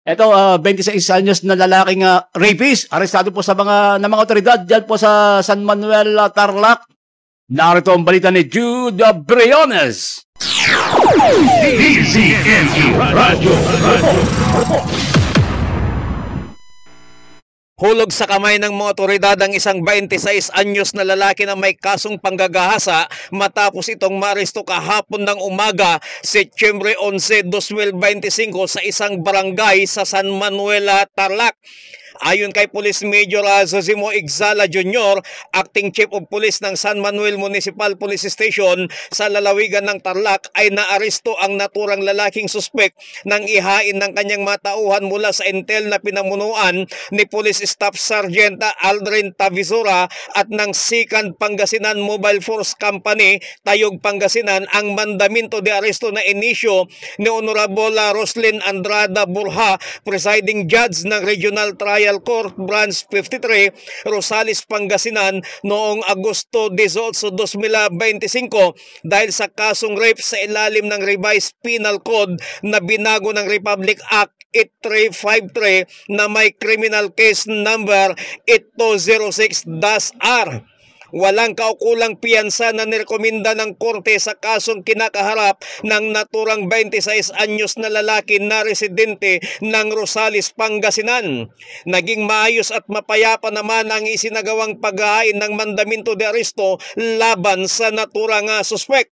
Ito, 26 anyos na lalaking rapist, arestado po sa ng mga otoridad dyan po sa San Manuel, Tarlac. Narito ang balita ni Jude Briones. DZNU Radio. Hulog sa kamay ng mga otoridad ang isang 26 anyos na lalaki na may kasong panggagahasa matapos itong maaresto kahapon ng umaga, Setyembre 11, 2025 sa isang barangay sa San Manuel, Tarlac. Ayon kay Police Major Zosimo Igzala Jr., Acting Chief of Police ng San Manuel Municipal Police Station sa lalawigan ng Tarlac, ay naaresto ang naturang lalaking suspek nang ihain ng kanyang matauhan mula sa intel na pinamunuan ni Police Staff Sergeant Aldrin Tavisora at ng 2nd Pangasinan Mobile Force Company, Tayog, Pangasinan, ang mandamento de aresto na inisyo ni Honorable Roslyn Andrada Burha, Presiding Judge ng Regional Trial Court Branch 53, Rosales, Pangasinan noong Agosto 18, 2025 dahil sa kasong rape sa ilalim ng Revised Penal Code na binago ng Republic Act 8353 na may criminal case number 8206-R. Walang kaukulang piyansa na nirekomenda ng korte sa kasong kinakaharap ng naturang 26 anyos na lalaki na residente ng Rosales, Pangasinan. Naging maayos at mapayapa naman ang isinagawang paghahain ng mandamento de aresto laban sa naturang suspek.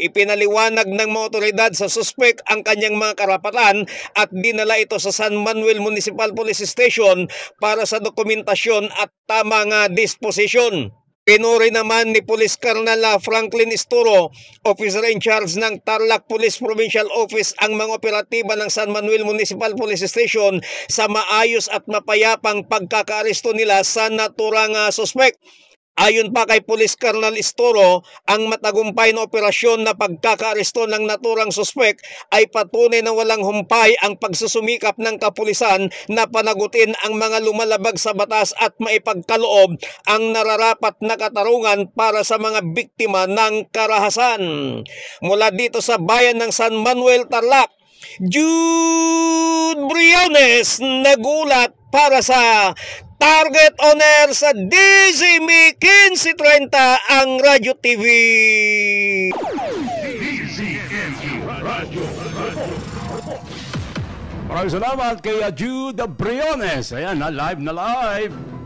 Ipinaliwanag ng mga otoridad sa suspek ang kanyang mga karapatan at dinala ito sa San Manuel Municipal Police Station para sa dokumentasyon at tamang disposisyon. Pinuri naman ni Police Colonel Franklin Isturo, officer in charge ng Tarlac Police Provincial Office, ang mga operatiba ng San Manuel Municipal Police Station sa maayos at mapayapang pagkakaaresto nila sa naturang suspek. Ayon pa kay Police Colonel Istoro, ang matagumpay na operasyon na pagkakaaresto ng naturang suspek ay patunay na walang humpay ang pagsusumikap ng kapulisan na panagutin ang mga lumalabag sa batas at maipagkaloob ang nararapat na katarungan para sa mga biktima ng karahasan. Mula dito sa bayan ng San Manuel, Tarlac, Jude Briones nagulat para sa Target On Air sa DZME 1530 ang Radyo TV. DZNU Radio. Maraming salamat kay Jude Briones. Ayan, live na live.